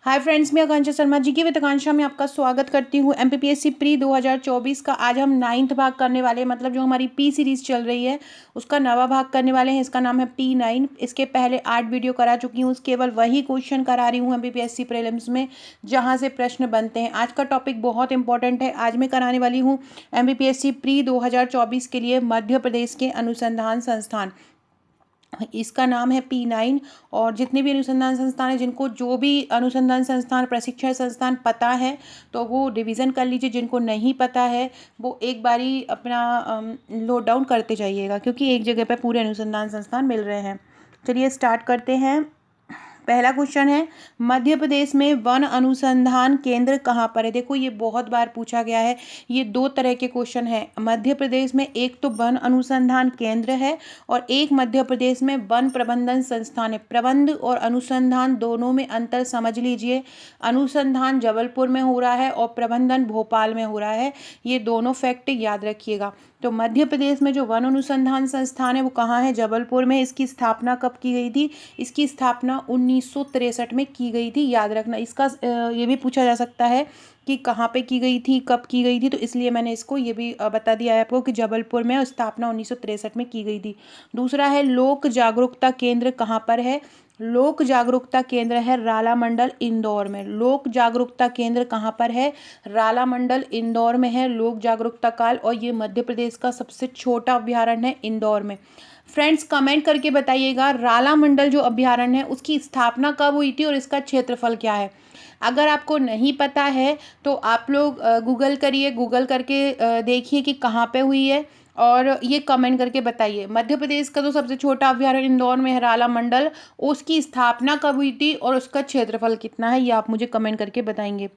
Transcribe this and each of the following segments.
Hi friends, मैं आकांक्षा शर्मा जी की with आकांक्षा में आपका स्वागत करती हूँ। एमपीपीएससी प्री 2024 का आज हम 9th भाग करने वाले हैं। मतलब जो हमारी पी सीरीज़ चल रही है उसका 9वां भाग करने वाले हैं। इसका नाम है P9। इसके पहले 8 वीडियो करा चुकी हूँ। केवल वही क्वेश्चन करा रही हूँ एमपीपीएससी प्रीलिम्स में जहाँ से प्रश्न बनते हैं। आज का टॉपिक बहुत इंपॉर्टेंट है। आज मैं कराने वाली हूँ एमपीपीएससी प्री 2024 के लिए मध्य प्रदेश के अनुसंधान संस्थान। इसका नाम है P9। और जितने भी अनुसंधान संस्थान हैं, जिनको जो भी अनुसंधान संस्थान प्रशिक्षण संस्थान पता है तो वो रिवीजन कर लीजिए। जिनको नहीं पता है वो एक बारी अपना नोट डाउन करते जाइएगा, क्योंकि एक जगह पर पूरे अनुसंधान संस्थान मिल रहे हैं। चलिए स्टार्ट करते हैं। पहला क्वेश्चन है, मध्य प्रदेश में वन अनुसंधान केंद्र कहाँ पर है। देखो ये बहुत बार पूछा गया है। ये दो तरह के क्वेश्चन है। मध्य प्रदेश में एक तो वन अनुसंधान केंद्र है और एक मध्य प्रदेश में वन प्रबंधन संस्थान है। प्रबंध और अनुसंधान दोनों में अंतर समझ लीजिए। अनुसंधान जबलपुर में हो रहा है और प्रबंधन भोपाल में हो रहा है। ये दोनों फैक्ट याद रखिएगा। तो मध्य प्रदेश में जो वन अनुसंधान संस्थान है वो कहाँ है? जबलपुर में। इसकी स्थापना कब की गई थी? इसकी स्थापना 1963 में की गई थी। याद रखना। इसका ये भी पूछा जा सकता है कि कहाँ पे की गई थी, कब की गई थी, तो इसलिए मैंने इसको ये भी बता दिया है आपको कि जबलपुर में स्थापना 1963 में की गई थी। दूसरा है, लोक जागरूकता केंद्र कहाँ पर है? लोक जागरूकता केंद्र है राला मंडल इंदौर में। लोक जागरूकता केंद्र कहाँ पर है? राला मंडल इंदौर में है लोक जागरूकता काल। और ये मध्य प्रदेश का सबसे छोटा अभ्यारण्य है इंदौर में। फ्रेंड्स कमेंट करके बताइएगा, राला मंडल जो अभ्यारण्य है उसकी स्थापना कब हुई थी और इसका क्षेत्रफल क्या है। अगर आपको नहीं पता है तो आप लोग गूगल करिए। गूगल करके देखिए कि कहाँ पे हुई है और ये कमेंट करके बताइए। मध्य प्रदेश का तो सबसे छोटा अभ्यारण्य इंदौर में है राला मंडल। उसकी स्थापना कब हुई थी और उसका क्षेत्रफल कितना है, ये आप मुझे कमेंट करके बताएंगे।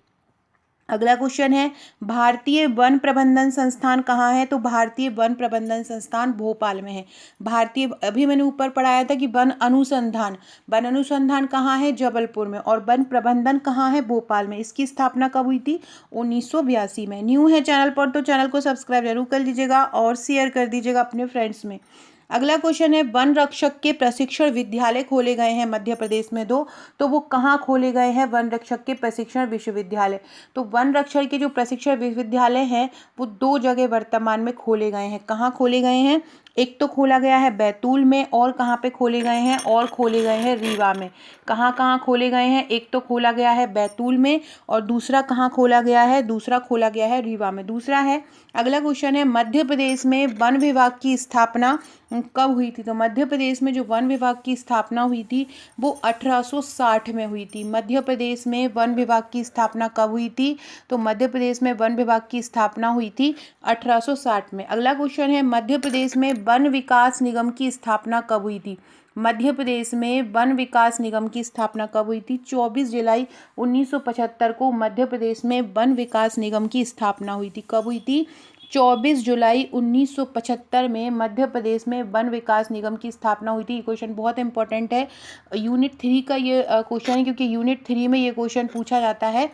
अगला क्वेश्चन है, भारतीय वन प्रबंधन संस्थान कहाँ है? तो भारतीय वन प्रबंधन संस्थान भोपाल में है। भारतीय, अभी मैंने ऊपर पढ़ाया था कि वन अनुसंधान कहाँ है? जबलपुर में। और वन प्रबंधन कहाँ है? भोपाल में। इसकी स्थापना कब हुई थी? 1982 में। न्यू है चैनल पर तो चैनल को सब्सक्राइब जरूर कर लीजिएगा और शेयर कर दीजिएगा अपने फ्रेंड्स में। अगला क्वेश्चन है, वन रक्षक के प्रशिक्षण विद्यालय खोले गए हैं मध्य प्रदेश में दो। तो वो कहाँ खोले गए हैं? वन रक्षक के प्रशिक्षण विश्वविद्यालय। तो वन रक्षक के जो प्रशिक्षण विश्वविद्यालय हैं वो दो जगह वर्तमान में खोले गए हैं। कहाँ खोले गए हैं? एक तो खोला गया है बैतूल में, और कहाँ पे खोले गए हैं? और खोले गए हैं रीवा में। कहाँ कहाँ खोले गए हैं? एक तो खोला गया है बैतूल में और दूसरा कहाँ खोला गया है? दूसरा खोला गया है रीवा में। दूसरा है, अगला क्वेश्चन है, मध्य प्रदेश में वन विभाग की स्थापना कब हुई थी? तो मध्य प्रदेश में जो वन विभाग की स्थापना हुई थी वो 1860 में हुई थी। मध्य प्रदेश में वन विभाग की स्थापना कब हुई थी? तो मध्य प्रदेश में वन विभाग की स्थापना हुई थी 1860 में। अगला क्वेश्चन है, मध्य प्रदेश में वन विकास निगम की स्थापना कब हुई थी? मध्य प्रदेश में वन विकास निगम की स्थापना कब हुई थी? 24 जुलाई 1975 को मध्य प्रदेश में वन विकास निगम की स्थापना हुई थी। कब हुई थी? 24 जुलाई 1975 में मध्य प्रदेश में वन विकास निगम की स्थापना हुई थी। ये क्वेश्चन बहुत इंपॉर्टेंट है। यूनिट 3 का ये क्वेश्चन है, क्योंकि यूनिट 3 में ये क्वेश्चन पूछा जाता है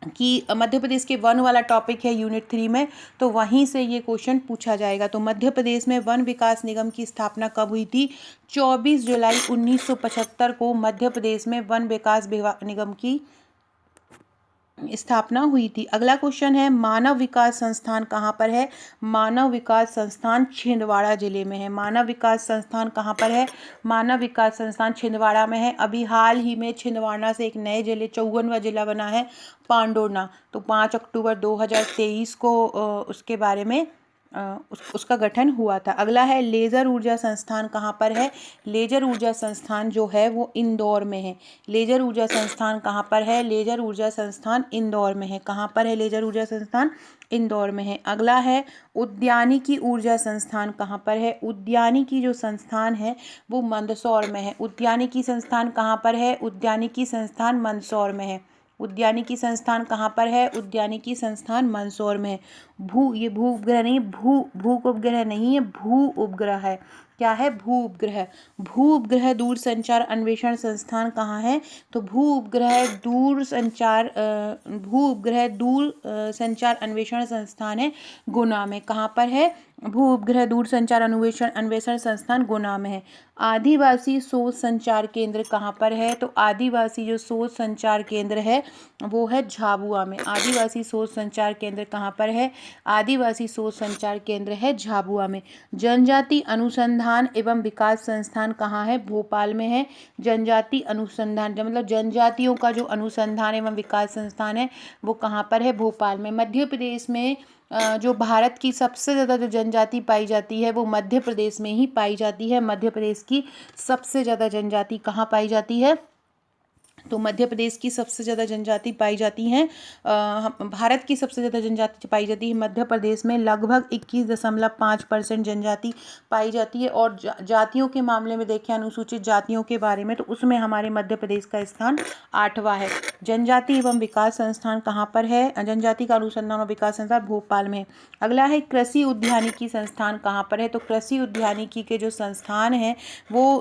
कि मध्य प्रदेश के वन वाला टॉपिक है यूनिट 3 में, तो वहीं से ये क्वेश्चन पूछा जाएगा। तो मध्य प्रदेश में वन विकास निगम की स्थापना कब हुई थी? 24 जुलाई 1975 को मध्य प्रदेश में वन विकास निगम की स्थापना हुई थी। अगला क्वेश्चन है, मानव विकास संस्थान कहाँ पर है? मानव विकास संस्थान छिंदवाड़ा जिले में है। मानव विकास संस्थान कहाँ पर है? मानव विकास संस्थान छिंदवाड़ा में है। अभी हाल ही में छिंदवाड़ा से एक नए जिले 54वां जिला बना है पांडोरना। तो 5 अक्टूबर 2023 को उसके बारे में उसका गठन हुआ था। अगला है, लेजर ऊर्जा संस्थान कहाँ पर है? लेजर ऊर्जा संस्थान जो है वो इंदौर में है। लेजर ऊर्जा संस्थान कहाँ पर है? लेजर ऊर्जा संस्थान इंदौर में है। कहाँ पर है लेजर ऊर्जा संस्थान? इंदौर में है। अगला है, उद्यानिकी ऊर्जा संस्थान कहाँ पर है? उद्यानिकी जो संस्थान है वो मंदसौर में है। उद्यानिकी संस्थान कहाँ पर है? उद्यानिकी संस्थान मंदसौर में है। उद्यानिकी संस्थान कहाँ पर है? उद्यानिकी संस्थान मंदसौर में है। ये भू उपग्रह नहीं, भू उपग्रह नहीं है, भू उपग्रह है। क्या है? भू उपग्रह। भू उपग्रह दूर संचार अन्वेषण संस्थान कहाँ है? तो भू उपग्रह दूर संचार अन्वेषण संस्थान है गुना में। कहाँ पर है? भू उपग्रह दूरसंचार अन्वेषण अन्वेषण संस्थान गुना में है। आदिवासी शोध संचार केंद्र कहाँ पर है? तो आदिवासी जो शोध संचार केंद्र है वो है झाबुआ में। आदिवासी शोध संचार केंद्र कहाँ पर है? आदिवासी शोध संचार केंद्र है झाबुआ में। जनजाति अनुसंधान एवं विकास संस्थान कहाँ है? भोपाल में है। जनजाति अनुसंधान मतलब जनजातियों का जो अनुसंधान एवं विकास संस्थान है वो कहाँ पर है? भोपाल में। मध्य प्रदेश में जो भारत की सबसे ज़्यादा जो जनजाति पाई जाती है वो मध्य प्रदेश में ही पाई जाती है। मध्य प्रदेश की सबसे ज़्यादा जनजाति कहाँ पाई जाती है? तो मध्य प्रदेश की सबसे ज़्यादा जनजाति पाई जाती हैं, भारत की सबसे ज़्यादा जनजाति पाई जाती है मध्य प्रदेश में। लगभग 21.5% जनजाति पाई जाती है। और जातियों के मामले में देखें, अनुसूचित जातियों के बारे में, तो उसमें हमारे मध्य प्रदेश का स्थान 8वां है। जनजाति एवं विकास संस्थान कहाँ पर है? जनजाति का अनुसंधान और विकास संस्थान भोपाल में। अगला है कृषि उद्यानिकी संस्थान कहाँ पर है? तो कृषि उद्यानिकी के जो संस्थान हैं वो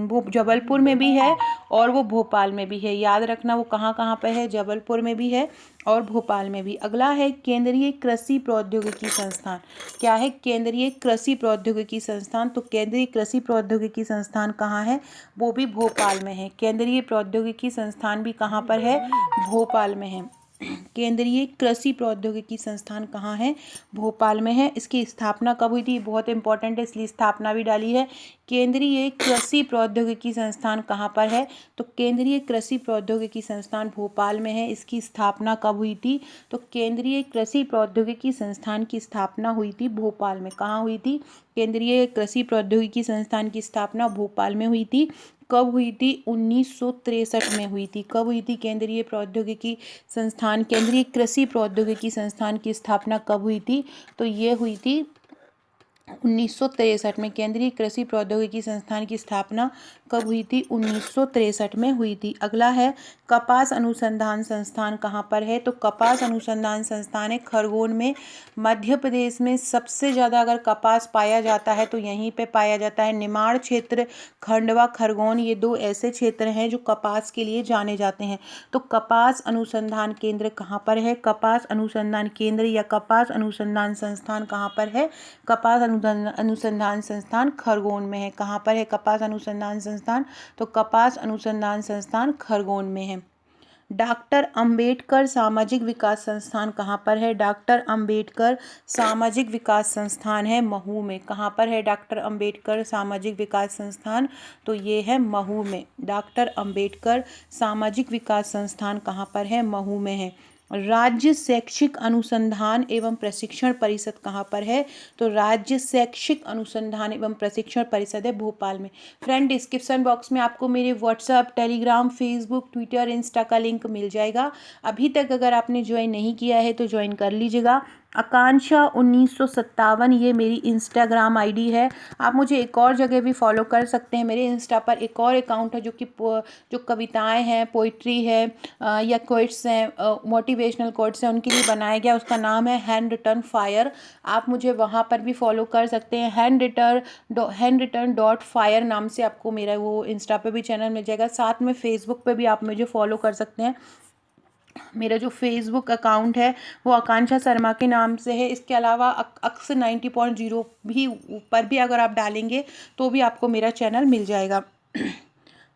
वो जबलपुर में भी है और वो भोपाल में भी है। याद रखना वो कहाँ कहाँ पे है, जबलपुर में भी है और भोपाल में भी। अगला है केंद्रीय कृषि प्रौद्योगिकी संस्थान। क्या है? केंद्रीय कृषि प्रौद्योगिकी संस्थान। तो केंद्रीय कृषि प्रौद्योगिकी संस्थान कहाँ है? वो भी भोपाल में है। केंद्रीय प्रौद्योगिकी संस्थान भी कहाँ पर है? भोपाल में है। केंद्रीय कृषि प्रौद्योगिकी संस्थान कहाँ है? भोपाल में है। इसकी स्थापना कब हुई थी? बहुत इंपॉर्टेंट है, इसलिए स्थापना भी डाली है। केंद्रीय कृषि प्रौद्योगिकी संस्थान कहाँ पर है? तो केंद्रीय कृषि प्रौद्योगिकी संस्थान भोपाल में है। इसकी स्थापना कब हुई थी? तो केंद्रीय कृषि प्रौद्योगिकी संस्थान की स्थापना हुई थी भोपाल में। कहाँ हुई थी? केंद्रीय कृषि प्रौद्योगिकी संस्थान की स्थापना भोपाल में हुई थी। कब हुई थी? 1963 में हुई थी। कब हुई थी केंद्रीय प्रौद्योगिकी संस्थान, केंद्रीय कृषि प्रौद्योगिकी संस्थान की स्थापना कब हुई थी? तो ये हुई थी 1963 में। केंद्रीय कृषि प्रौद्योगिकी संस्थान की स्थापना कब हुई थी? 1963 में हुई थी। अगला है कपास अनुसंधान संस्थान कहाँ पर है? तो कपास अनुसंधान संस्थान है खरगोन में। मध्य प्रदेश में सबसे ज़्यादा अगर कपास पाया जाता है तो यहीं पे पाया जाता है। निमाड़ क्षेत्र, खंडवा, खरगोन, ये 2 ऐसे क्षेत्र हैं जो कपास के लिए जाने जाते हैं। तो कपास अनुसंधान केंद्र कहाँ पर है? कपास अनुसंधान केंद्र या कपास अनुसंधान संस्थान कहाँ पर है? कपास अनुसंधान संस्थान खरगोन में है। कहाँ पर है कपास अनुसंधान संस्थान? तो कपास अनुसंधान संस्थान खरगोन में है। डॉक्टर अंबेडकर सामाजिक विकास संस्थान कहाँ पर है? डॉक्टर अंबेडकर सामाजिक विकास संस्थान है महू में। कहाँ पर है डॉक्टर अंबेडकर सामाजिक विकास संस्थान? तो ये है महू में। डॉक्टर अंबेडकर सामाजिक विकास संस्थान कहाँ पर है? महू में है। राज्य शैक्षिक अनुसंधान एवं प्रशिक्षण परिषद कहाँ पर है? तो राज्य शैक्षिक अनुसंधान एवं प्रशिक्षण परिषद है भोपाल में। फ्रेंड, डिस्क्रिप्शन बॉक्स में आपको मेरे WhatsApp, Telegram, Facebook, Twitter, Insta का लिंक मिल जाएगा। अभी तक अगर आपने ज्वाइन नहीं किया है तो ज्वाइन कर लीजिएगा। आकांक्षा 1957 ये मेरी इंस्टाग्राम आईडी है। आप मुझे एक और जगह भी फॉलो कर सकते हैं। मेरे इंस्टा पर एक और अकाउंट है जो कविताएं हैं, पोइट्री है या कोट्स हैं, मोटिवेशनल कोट्स हैं, उनके लिए बनाया गया। उसका नाम है हैंड रिटन फायर। आप मुझे वहाँ पर भी फॉलो कर सकते हैं। हैंड रिटन.फायर नाम से आपको मेरा वो इंस्टा पे भी चैनल मिल जाएगा। साथ में फेसबुक पे भी आप मुझे फॉलो कर सकते हैं। मेरा जो फेसबुक अकाउंट है वो आकांक्षा शर्मा के नाम से है। इसके अलावा अक्स 90.0 भी ऊपर भी अगर आप डालेंगे तो भी आपको मेरा चैनल मिल जाएगा।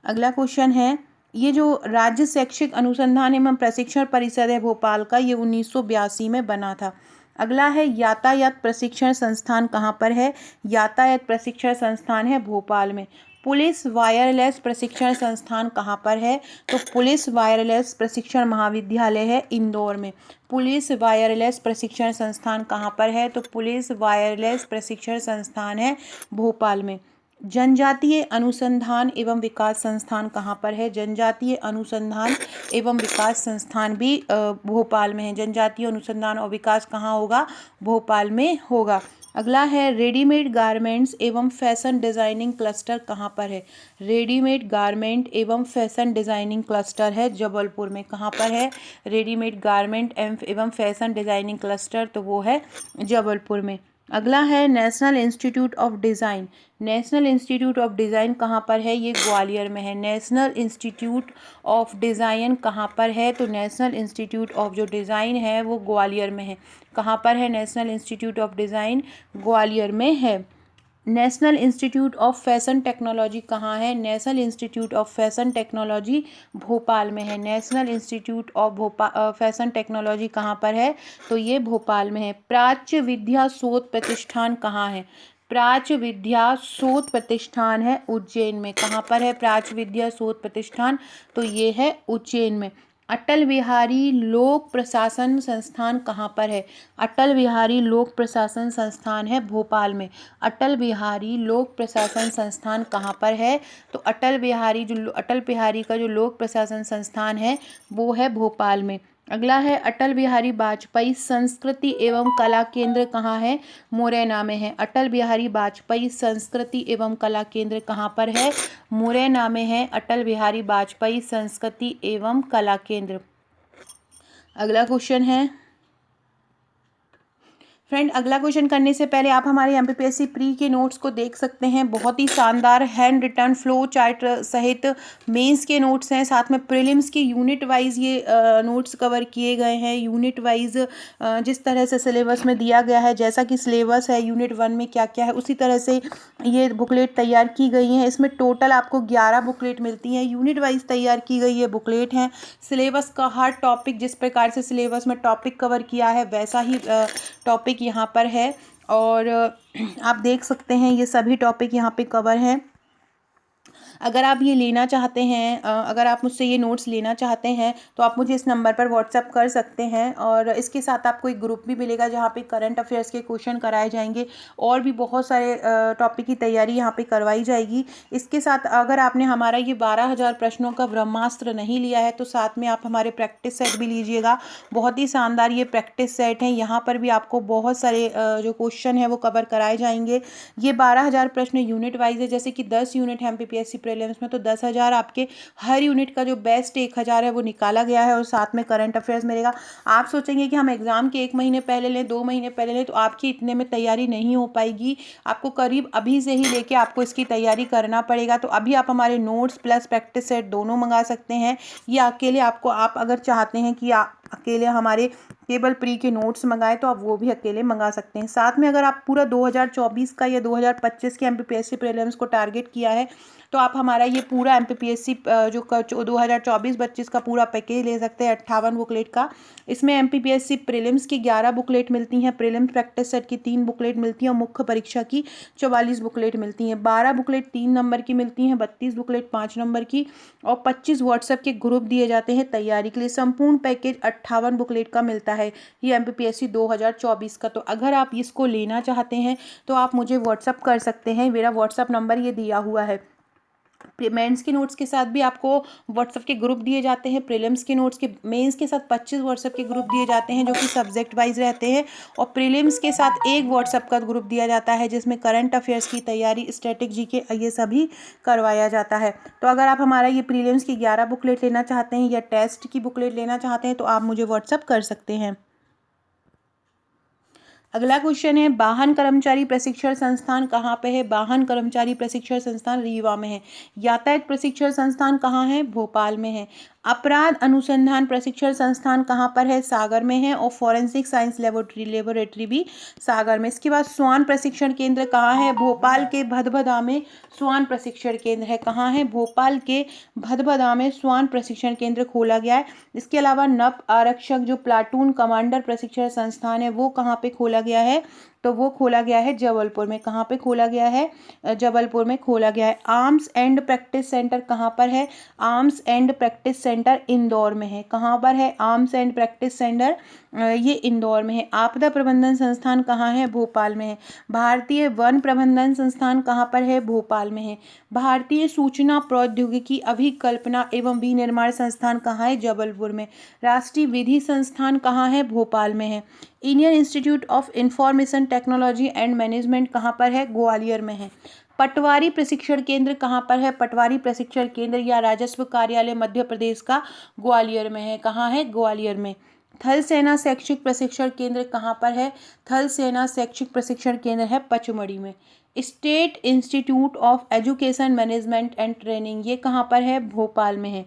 अगला क्वेश्चन है, ये जो राज्य शैक्षिक अनुसंधान एवं प्रशिक्षण परिषद है भोपाल का, ये 1982 में बना था। अगला है यातायात प्रशिक्षण संस्थान कहाँ पर है? यातायात प्रशिक्षण संस्थान है भोपाल में। पुलिस वायरलेस प्रशिक्षण संस्थान कहाँ पर है? तो पुलिस वायरलेस प्रशिक्षण महाविद्यालय है इंदौर में। पुलिस वायरलेस प्रशिक्षण संस्थान कहाँ पर है? तो पुलिस वायरलेस प्रशिक्षण संस्थान है भोपाल में। जनजातीय अनुसंधान एवं विकास संस्थान कहाँ पर है? जनजातीय अनुसंधान एवं विकास संस्थान भी भोपाल में है। जनजातीय अनुसंधान और विकास कहाँ होगा? भोपाल में होगा। अगला है रेडीमेड गारमेंट्स एवं फैशन डिज़ाइनिंग क्लस्टर कहाँ पर है? रेडीमेड गारमेंट एवं फैशन डिज़ाइनिंग क्लस्टर है जबलपुर में। कहाँ पर है रेडीमेड गारमेंट एवं फैशन डिज़ाइनिंग क्लस्टर? तो वो है जबलपुर में। अगला है national institute of design. National institute of design कहाँ पर है? ये ग्वालियर में है। नेशनल इंस्टीट्यूट ऑफ डिज़ाइन कहाँ पर है? तो नेशनल इंस्टीट्यूट ऑफ जो डिज़ाइन है वो ग्वालियर में है। कहाँ पर है national institute of design? Gwalior में है। National institute of fashion technology कहाँ है? National institute of fashion technology Bhopal में है। National institute of fashion technology कहाँ पर है? तो ये भोपाल में है। प्राच्य विद्या शोध प्रतिष्ठान कहाँ है? प्राच्य विद्या शोध प्रतिष्ठान है उज्जैन में। कहाँ पर है प्राच्य विद्या शोध प्रतिष्ठान? तो ये है उज्जैन में। अटल बिहारी लोक प्रशासन संस्थान कहाँ पर है? अटल बिहारी लोक प्रशासन संस्थान है भोपाल में। अटल बिहारी लोक प्रशासन संस्थान कहाँ पर है? तो अटल बिहारी का जो लोक प्रशासन संस्थान है वो है भोपाल में। अगला है अटल बिहारी वाजपेयी संस्कृति एवं कला केंद्र कहाँ है? मुरैना में है। अटल बिहारी वाजपेयी संस्कृति एवं कला केंद्र कहाँ पर है? मुरैना में है अटल बिहारी वाजपेयी संस्कृति एवं कला केंद्र। अगला क्वेश्चन है फ्रेंड, अगला क्वेश्चन करने से पहले आप हमारे एमपीपीएससी प्री के नोट्स को देख सकते हैं। बहुत ही शानदार हैंड रिटन फ्लो चार्ट सहित मेंस के नोट्स हैं। साथ में प्रीलिम्स के यूनिट वाइज ये नोट्स कवर किए गए हैं। यूनिट वाइज जिस तरह से सिलेबस में दिया गया है, जैसा कि सिलेबस है यूनिट 1 में क्या क्या है, उसी तरह से ये बुकलेट तैयार की गई हैं। इसमें टोटल आपको 11 बुकलेट मिलती हैं। यूनिट वाइज तैयार की गई ये बुकलेट हैं। सिलेबस का हर टॉपिक, जिस प्रकार से सिलेबस में टॉपिक कवर किया है वैसा ही टॉपिक यहाँ पर है। और आप देख सकते हैं ये सभी टॉपिक यहाँ पे कवर हैं। अगर आप ये लेना चाहते हैं, अगर आप मुझसे ये नोट्स लेना चाहते हैं तो आप मुझे इस नंबर पर व्हाट्सअप कर सकते हैं। और इसके साथ आपको एक ग्रुप भी मिलेगा जहाँ पे करंट अफेयर्स के क्वेश्चन कराए जाएंगे और भी बहुत सारे टॉपिक की तैयारी यहाँ पे करवाई जाएगी। इसके साथ अगर आपने हमारा ये 12,000 प्रश्नों का ब्रह्मास्त्र नहीं लिया है तो साथ में आप हमारे प्रैक्टिस सेट भी लीजिएगा। बहुत ही शानदार ये प्रैक्टिस सेट है। यहाँ पर भी आपको बहुत सारे जो क्वेश्चन है वो कवर कराए जाएंगे। ये 12,000 प्रश्न यूनिट वाइज है। जैसे कि 10 यूनिट है एमपीपीएससी प्रीलिम्स में, तो 10,000 आपके हर यूनिट का जो बेस्ट 1,000 है वो निकाला गया है और साथ में करंट अफेयर्स मिलेगा। आप सोचेंगे कि हम एग्जाम के 1 महीने पहले लें, 2 महीने पहले लें, तो आपकी इतने में तैयारी नहीं हो पाएगी। आपको करीब अभी से ही लेके आपको इसकी तैयारी करना पड़ेगा। तो अभी आप हमारे नोट्स प्लस प्रैक्टिस सेट दोनों मंगा सकते हैं, या अकेले आप अगर चाहते हैं कि आप अकेले हमारे केवल प्री के नोट्स मंगाए तो आप वो भी अकेले मंगा सकते हैं। साथ में अगर आप पूरा 2024 का या 2025 के एमपीपीएससी प्रीलिम्स को टारगेट किया है तो आप हमारा ये पूरा एमपीपीएससी जो 2024-25 का पूरा पैकेज ले सकते हैं 58 बुकलेट का। इसमें एमपीपीएससी प्रीलिम्स की 11 बुकलेट मिलती हैं, प्रीलिम्स प्रैक्टिस सेट की 3 बुकलेट मिलती हैं और मुख्य परीक्षा की 44 बुकलेट मिलती हैं। 12 बुकलेट 3 नंबर की मिलती हैं, 32 बुकलेट 5 नंबर की और 25 व्हाट्सएप के ग्रुप दिए जाते हैं तैयारी के लिए। संपूर्ण पैकेज 58 बुकलेट का मिलता है ये एमपीपीएससी 2024 का। तो अगर आप इसको लेना चाहते हैं तो आप मुझे व्हाट्सअप कर सकते हैं। मेरा व्हाट्सअप नंबर ये दिया हुआ है। मेंस के नोट्स के साथ भी आपको व्हाट्सएप के ग्रुप दिए जाते हैं। प्रीलिम्स के नोट्स के मेंस के साथ 25 व्हाट्सएप के ग्रुप दिए जाते हैं जो कि सब्जेक्ट वाइज रहते हैं, और प्रीलिम्स के साथ एक व्हाट्सएप का ग्रुप दिया जाता है जिसमें करंट अफेयर्स की तैयारी, स्टैटिक जीके ये सभी करवाया जाता है। तो अगर आप हमारा ये प्रीलिम्स की 11 बुकलेट लेना चाहते हैं या टेस्ट की बुकलेट लेना चाहते हैं तो आप मुझे व्हाट्सअप कर सकते हैं। अगला क्वेश्चन है वाहन कर्मचारी प्रशिक्षण संस्थान कहाँ पे है? वाहन कर्मचारी प्रशिक्षण संस्थान रीवा में है। यातायात प्रशिक्षण संस्थान कहाँ है? भोपाल में है। अपराध अनुसंधान प्रशिक्षण संस्थान कहाँ पर है? सागर में है। और फॉरेंसिक साइंस लेबोरेटरी भी सागर में। इसके बाद स्वान प्रशिक्षण केंद्र कहाँ है? भोपाल के भदभदा में स्वान प्रशिक्षण केंद्र है। कहाँ है? भोपाल के भदभदा में स्वान प्रशिक्षण केंद्र खोला गया है। इसके अलावा नव आरक्षक जो प्लाटून कमांडर प्रशिक्षण संस्थान है वो कहाँ पे खोला गया है? तो वो खोला गया है जबलपुर में। कहाँ पे खोला गया है? जबलपुर में खोला गया है। आर्म्स एंड प्रैक्टिस सेंटर कहाँ पर है? Arms and practice centre Indore में है। कहाँ पर है आर्म्स एंड प्रैक्टिस सेंटर? ये इंदौर में है। आपदा प्रबंधन संस्थान कहाँ है? भोपाल में है। भारतीय वन प्रबंधन संस्थान कहाँ पर है? भोपाल में है। भारतीय सूचना प्रौद्योगिकी अभिकल्पना एवं विनिर्माण संस्थान कहाँ है? जबलपुर में। राष्ट्रीय विधि संस्थान कहाँ है? भोपाल में है। Indian institute of information technology and management कहाँ पर है? ग्वालियर में है। पटवारी प्रशिक्षण केंद्र कहाँ पर है? पटवारी प्रशिक्षण केंद्र या राजस्व कार्यालय मध्य प्रदेश का ग्वालियर में है। कहाँ है? ग्वालियर में। थल सेना शैक्षिक प्रशिक्षण केंद्र कहाँ पर है? थल सेना शैक्षिक प्रशिक्षण केंद्र है पचमढ़ी में। State institute of education management and training ये कहाँ पर है? भोपाल में है।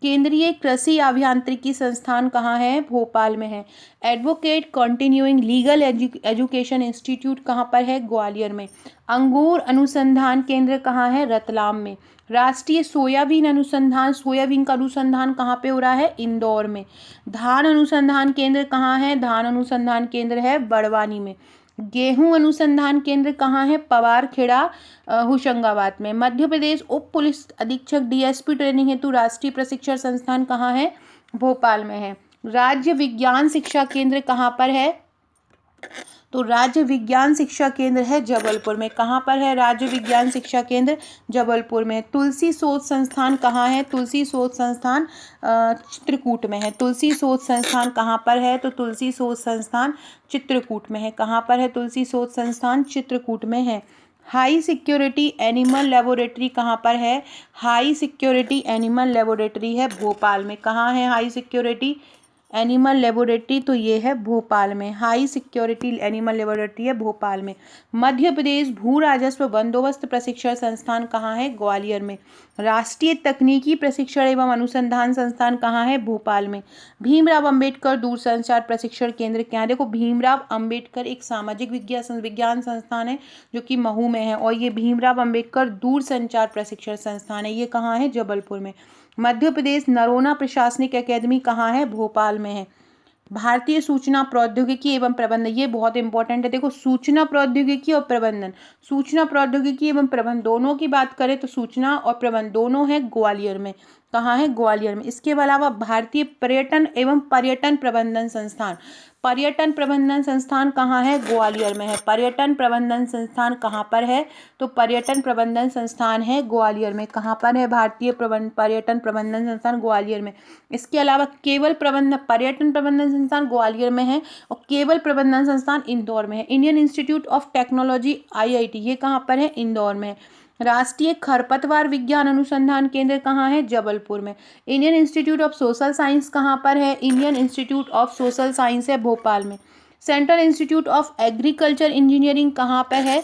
केंद्रीय कृषि अभियांत्रिकी संस्थान कहाँ है? भोपाल में है। Advocate continuing legal education institute कहाँ पर है? ग्वालियर में। अंगूर अनुसंधान केंद्र कहाँ है? रतलाम में। राष्ट्रीय सोयाबीन का अनुसंधान कहाँ पे हो रहा है? इंदौर में। धान अनुसंधान केंद्र कहाँ है? धान अनुसंधान केंद्र है बड़वानी में। गेहूं अनुसंधान केंद्र कहाँ है? पवारखेड़ा होशंगाबाद में। मध्य प्रदेश उप पुलिस अधीक्षक डीएसपी ट्रेनिंग हेतु राष्ट्रीय प्रशिक्षण संस्थान कहाँ है? भोपाल में है। राज्य विज्ञान शिक्षा केंद्र कहाँ पर है? तो राज्य विज्ञान शिक्षा केंद्र है जबलपुर में। कहाँ पर है राज्य विज्ञान शिक्षा केंद्र? जबलपुर में। तुलसी शोध संस्थान कहाँ है? तुलसी शोध संस्थान चित्रकूट में है। तुलसी शोध संस्थान कहाँ पर है? तो तुलसी शोध संस्थान चित्रकूट में है। कहाँ पर है तुलसी शोध संस्थान? चित्रकूट में है। हाई सिक्योरिटी एनिमल लेबोरेटरी कहाँ पर है? हाई सिक्योरिटी एनिमल लेबोरेटरी है भोपाल में। कहाँ है हाई सिक्योरिटी एनिमल लेबोरेटरी? तो ये है भोपाल में। हाई सिक्योरिटी एनिमल लेबोरेटरी है भोपाल में। मध्य प्रदेश भू राजस्व बंदोबस्त प्रशिक्षण संस्थान कहाँ है? ग्वालियर में। राष्ट्रीय तकनीकी प्रशिक्षण एवं अनुसंधान संस्थान कहाँ है? भोपाल में। भीमराव अंबेडकर दूरसंचार प्रशिक्षण केंद्र क्या है? देखो भीमराव अंबेडकर एक सामाजिक विज्ञान संस्थान है जो कि महू में है, और ये भीमराव अंबेडकर दूरसंचार प्रशिक्षण संस्थान है, ये कहाँ है? जबलपुर में। मध्य प्रदेश नरोना प्रशासनिक अकेदमी कहाँ है? भोपाल में है। भारतीय सूचना प्रौद्योगिकी एवं प्रबंधन ये बहुत इंपॉर्टेंट है। देखो सूचना प्रौद्योगिकी और प्रबंधन, सूचना प्रौद्योगिकी एवं प्रबंधन दोनों की बात करें तो सूचना और प्रबंधन दोनों है ग्वालियर में। कहाँ है? ग्वालियर में। इसके अलावा भारतीय पर्यटन एवं पर्यटन प्रबंधन संस्थान, पर्यटन प्रबंधन संस्थान कहाँ है? ग्वालियर में है। पर्यटन प्रबंधन संस्थान कहाँ पर है? तो पर्यटन प्रबंधन संस्थान है ग्वालियर में। कहाँ पर है भारतीय पर्यटन प्रबंधन संस्थान? ग्वालियर में। इसके अलावा केवल पर्यटन प्रबंधन संस्थान ग्वालियर में है और केवल प्रबंधन संस्थान इंदौर में है। Indian institute of technology IIT ये कहाँ पर है? इंदौर में है। राष्ट्रीय खरपतवार विज्ञान अनुसंधान केंद्र कहाँ है? जबलपुर में। Indian institute of social science कहाँ पर है? Indian institute of social science है भोपाल में। Central institute of agriculture engineering कहाँ पर है?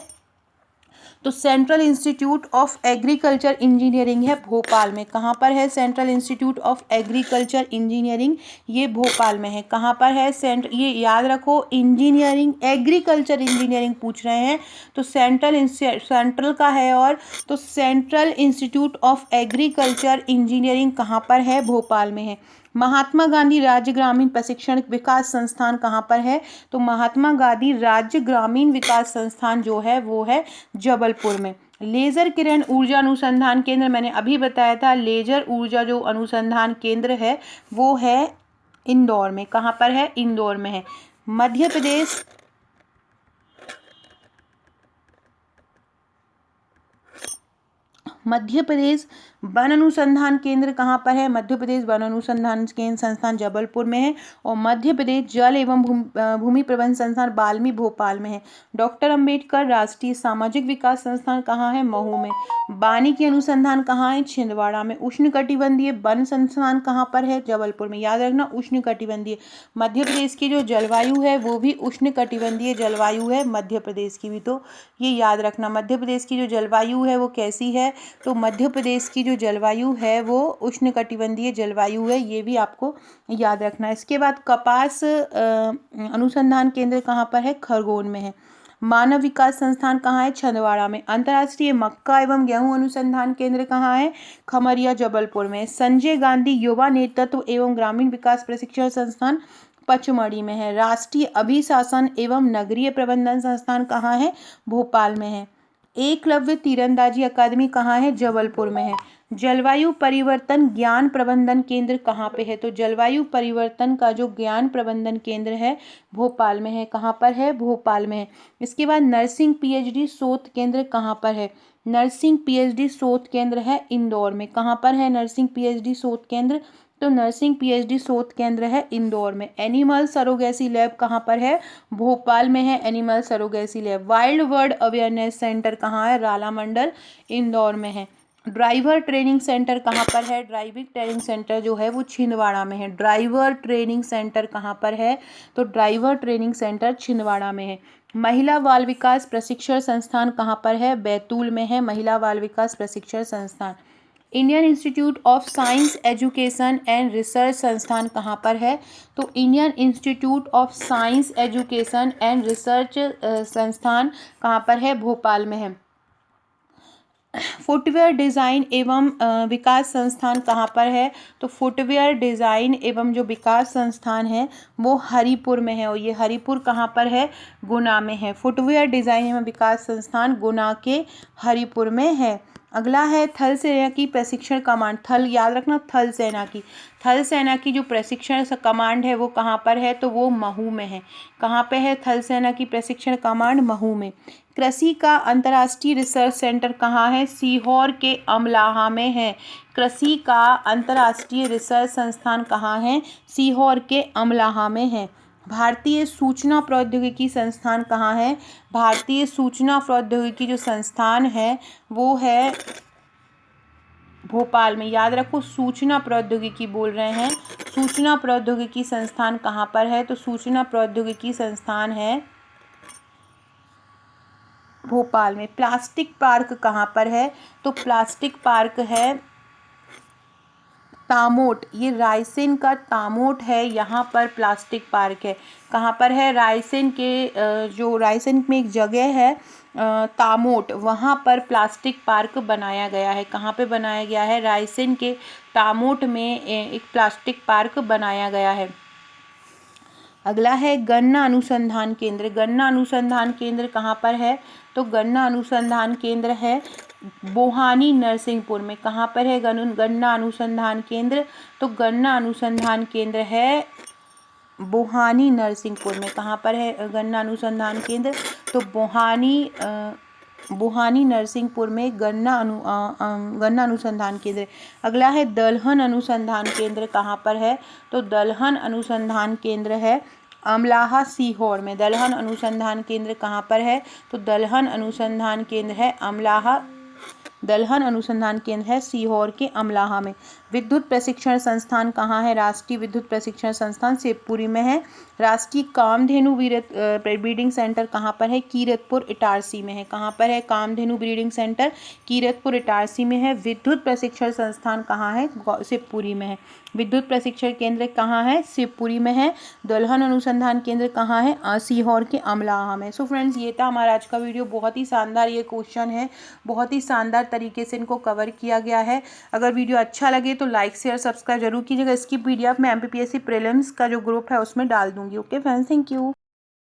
तो central institute of agriculture engineering है भोपाल में। कहाँ पर है central institute of agriculture engineering? ये भोपाल में है। कहाँ पर है ये याद रखो, इंजीनियरिंग एग्रीकल्चर इंजीनियरिंग पूछ रहे हैं तो सेंट्रल का है। और तो central institute of agriculture engineering कहाँ पर है? भोपाल में है। महात्मा गांधी राज्य ग्रामीण प्रशिक्षण विकास संस्थान कहाँ पर है? तो महात्मा गांधी राज्य ग्रामीण विकास संस्थान जो है वो है जबलपुर में। लेजर किरण ऊर्जा अनुसंधान केंद्र मैंने अभी बताया था, लेजर ऊर्जा जो अनुसंधान केंद्र है वो है इंदौर में। कहाँ पर है? इंदौर में है। मध्य प्रदेश वन अनुसंधान केंद्र कहाँ पर है? मध्य प्रदेश वन अनुसंधान केंद्र संस्थान जबलपुर में है। और मध्य प्रदेश जल एवं भूमि प्रबंधन संस्थान बाल्मी भोपाल में है। डॉक्टर अंबेडकर राष्ट्रीय सामाजिक विकास संस्थान कहाँ है? महू में। वानिकी अनुसंधान कहाँ है? छिंदवाड़ा में। उष्णकटिबंधीय वन संस्थान कहाँ पर है? जबलपुर में। याद रखना उष्णकटिबंधीय, मध्य प्रदेश की जो जलवायु है वो भी उष्णकटिबंधीय जलवायु है मध्य प्रदेश की भी, तो ये याद रखना मध्य प्रदेश की जो जलवायु है वो कैसी है? तो मध्य प्रदेश की जो जलवायु है वो उष्णकटिबंधीय जलवायु है, ये भी आपको याद रखना है। इसके बाद कपास अनुसंधान केंद्र कहाँ पर है? खरगोन में है। मानव विकास संस्थान कहाँ है? छिंदवाड़ा में। अंतर्राष्ट्रीय मक्का एवं गेहूं अनुसंधान केंद्र कहाँ है? खमरिया जबलपुर में। संजय गांधी युवा नेतृत्व एवं ग्रामीण विकास प्रशिक्षण संस्थान पचमढ़ी में है। राष्ट्रीय अभिशासन एवं नगरीय प्रबंधन संस्थान कहाँ है? भोपाल में है। एकलव्य तीरंदाजी अकादमी कहाँ है? जबलपुर में है। जलवायु परिवर्तन ज्ञान प्रबंधन केंद्र कहाँ पे है? तो जलवायु परिवर्तन का जो ज्ञान प्रबंधन केंद्र है भोपाल में है। कहाँ पर है? भोपाल में है। इसके बाद नर्सिंग PhD शोध केंद्र कहाँ पर है? नर्सिंग PhD शोध केंद्र है इंदौर में। कहाँ पर है नर्सिंग PhD शोध केंद्र? तो नर्सिंग PhD शोध केंद्र है इंदौर में। एनिमल सरोगेसी लैब कहाँ पर है? भोपाल में है animal surrogacy lab. Wild word awareness centre कहाँ है? राला मंडल इंदौर में है। ड्राइवर ट्रेनिंग सेंटर कहाँ पर है? ड्राइविंग ट्रेनिंग सेंटर जो है वो छिंदवाड़ा में है। ड्राइवर ट्रेनिंग सेंटर कहाँ पर है? तो ड्राइवर ट्रेनिंग सेंटर छिंदवाड़ा में है। महिला बाल विकास प्रशिक्षण संस्थान कहाँ पर है? बैतूल में है महिला बाल विकास प्रशिक्षण संस्थान। Indian institute of science education and research संस्थान कहाँ पर है? तो Indian institute of science education and research संस्थान कहाँ पर है? भोपाल में है। फुटवेयर डिज़ाइन एवं विकास संस्थान कहाँ पर है? तो फुटवेयर डिज़ाइन एवं जो विकास संस्थान है वो हरिपुर में है, और ये हरिपुर कहाँ पर है? गुना में है। फुटवेयर डिज़ाइन एवं विकास संस्थान गुना के हरिपुर में है। अगला है थल सेना की प्रशिक्षण कमांड। थल याद रखना, थल सेना की। थल सेना की जो प्रशिक्षण कमांड है वो कहाँ पर है? तो वो महू में है। कहाँ पे है थल सेना की प्रशिक्षण कमांड? महू में। कृषि का अंतर्राष्ट्रीय रिसर्च सेंटर कहाँ है? सीहोर के अमलाहा में है। कृषि का अंतर्राष्ट्रीय रिसर्च संस्थान कहाँ है? सीहोर के अमलाहा में है। भारतीय सूचना प्रौद्योगिकी संस्थान कहाँ है? भारतीय सूचना प्रौद्योगिकी जो संस्थान है वो है भोपाल में। याद रखो, सूचना प्रौद्योगिकी बोल रहे हैं। सूचना प्रौद्योगिकी संस्थान कहाँ पर है? तो सूचना प्रौद्योगिकी संस्थान है भोपाल में। प्लास्टिक पार्क कहाँ पर है? तो प्लास्टिक पार्क है तामोट। ये रायसेन का तामोट है, यहाँ पर प्लास्टिक पार्क है। कहाँ पर है? रायसेन के जो रायसेन में एक जगह है तामोट, वहाँ पर प्लास्टिक पार्क बनाया गया है। कहाँ पे बनाया गया है? रायसेन के तामोट में एक प्लास्टिक पार्क बनाया गया है। अगला है गन्ना अनुसंधान केंद्र। गन्ना अनुसंधान केंद्र कहाँ पर है? तो गन्ना अनुसंधान केंद्र है बोहानी नरसिंहपुर में। कहाँ पर है गन्ना अनुसंधान केंद्र? तो गन्ना अनुसंधान केंद्र है बोहानी नरसिंहपुर में। कहाँ पर है गन्ना अनुसंधान केंद्र? तो बोहानी नरसिंहपुर में गन्ना अनुसंधान केंद्र। अगला है दलहन अनुसंधान केंद्र कहाँ पर है? तो दलहन अनुसंधान केंद्र है अमलाहा सीहोर में। दलहन अनुसंधान केंद्र कहाँ पर है? तो दलहन अनुसंधान केंद्र है अमलाहा। दलहन अनुसंधान केंद्र है सीहोर के अमलाहा में। विद्युत प्रशिक्षण संस्थान कहाँ है? राष्ट्रीय विद्युत प्रशिक्षण संस्थान शिवपुरी में है। राष्ट्रीय कामधेनु ब्रीडिंग सेंटर कहाँ पर है? कीरतपुर इटारसी में है। कहाँ पर है कामधेनु ब्रीडिंग सेंटर? कीरतपुर इटारसी में है। विद्युत प्रशिक्षण संस्थान कहाँ है? शिवपुरी में है। विद्युत प्रशिक्षण केंद्र कहाँ है? शिवपुरी में है। दलहन अनुसंधान केंद्र कहाँ है? सीहोर के अमलाहा में। सो फ्रेंड्स, ये था हमारा आज का वीडियो। बहुत ही शानदार ये क्वेश्चन है, बहुत ही शानदार तरीके से इनको कवर किया गया है। अगर वीडियो अच्छा लगे तो लाइक शेयर सब्सक्राइब जरूर कीजिएगा। इसकी PDF मैं MPPSC प्रीलिम्स का जो ग्रुप है उसमें डाल दूंगी। Okay friends, thank you.